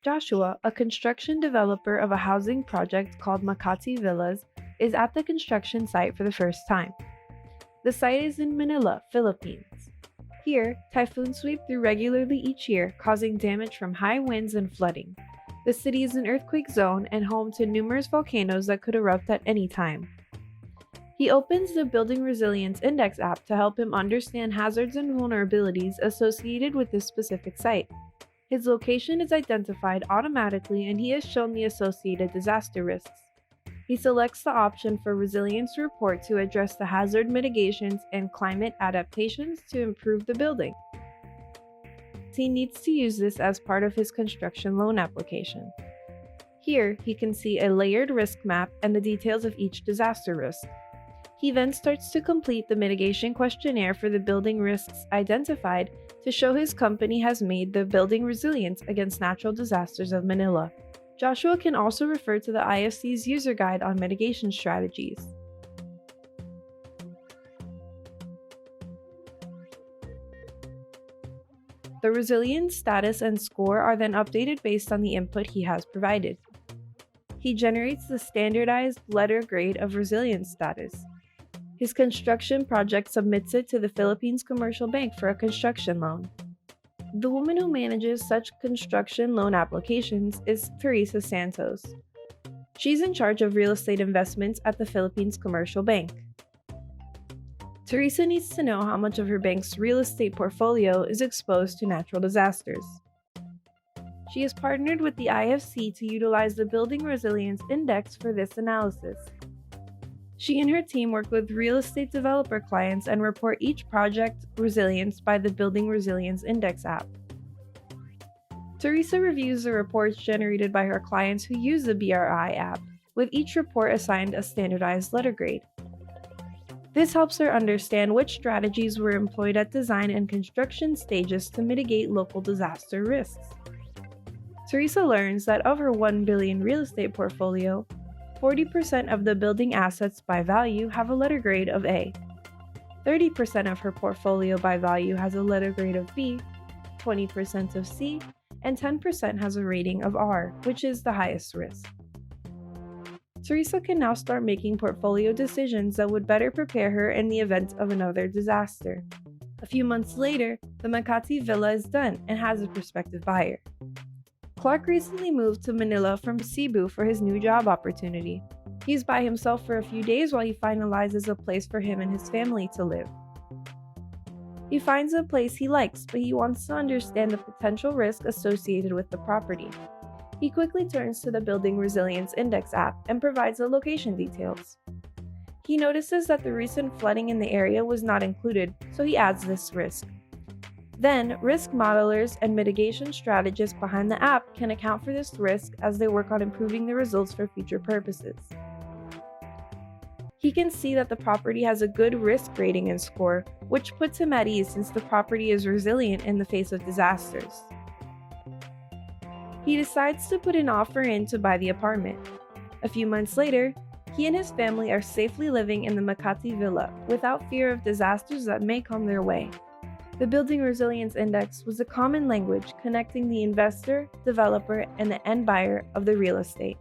Joshua, a construction developer of a housing project called Makati Villas, is at the construction site for the first time. The site is in Manila, Philippines. Here, typhoons sweep through regularly each year, causing damage from high winds and flooding. The city is an earthquake zone and home to numerous volcanoes that could erupt at any time. He opens the Building Resilience Index app to help him understand hazards and vulnerabilities associated with this specific site. His location is identified automatically and he is shown the associated disaster risks. He selects the option for Resilience Report to address the hazard mitigations and climate adaptations to improve the building. He needs to use this as part of his construction loan application. Here, he can see a layered risk map and the details of each disaster risk. He then starts to complete the mitigation questionnaire for the building risks identified to show his company has made the building resilient against natural disasters of Manila. Joshua can also refer to the IFC's user guide on mitigation strategies. The resilience status and score are then updated based on the input he has provided. He generates the standardized letter grade of resilience status. His construction project submits it to the Philippines Commercial Bank for a construction loan. The woman who manages such construction loan applications is Teresa Santos. She's in charge of real estate investments at the Philippines Commercial Bank. Teresa needs to know how much of her bank's real estate portfolio is exposed to natural disasters. She is partnered with the IFC to utilize the Building Resilience Index for this analysis. She and her team work with real estate developer clients and report each project resilience by the Building Resilience Index app. Teresa reviews the reports generated by her clients who use the BRI app, with each report assigned a standardized letter grade. This helps her understand which strategies were employed at design and construction stages to mitigate local disaster risks. Teresa learns that of her $1 billion real estate portfolio, 40% of the building assets by value have a letter grade of A. 30% of her portfolio by value has a letter grade of B, 20% of C, and 10% has a rating of R, which is the highest risk. Teresa can now start making portfolio decisions that would better prepare her in the event of another disaster. A few months later, the Makati Villa is done and has a prospective buyer. Clark recently moved to Manila from Cebu for his new job opportunity. He's by himself for a few days while he finalizes a place for him and his family to live. He finds a place he likes, but he wants to understand the potential risk associated with the property. He quickly turns to the Building Resilience Index app and provides the location details. He notices that the recent flooding in the area was not included, so he adds this risk. Then, risk modelers and mitigation strategists behind the app can account for this risk as they work on improving the results for future purposes. He can see that the property has a good risk rating and score, which puts him at ease since the property is resilient in the face of disasters. He decides to put an offer in to buy the apartment. A few months later, he and his family are safely living in the Makati Villa without fear of disasters that may come their way. The Building Resilience Index was a common language connecting the investor, developer, and the end buyer of the real estate.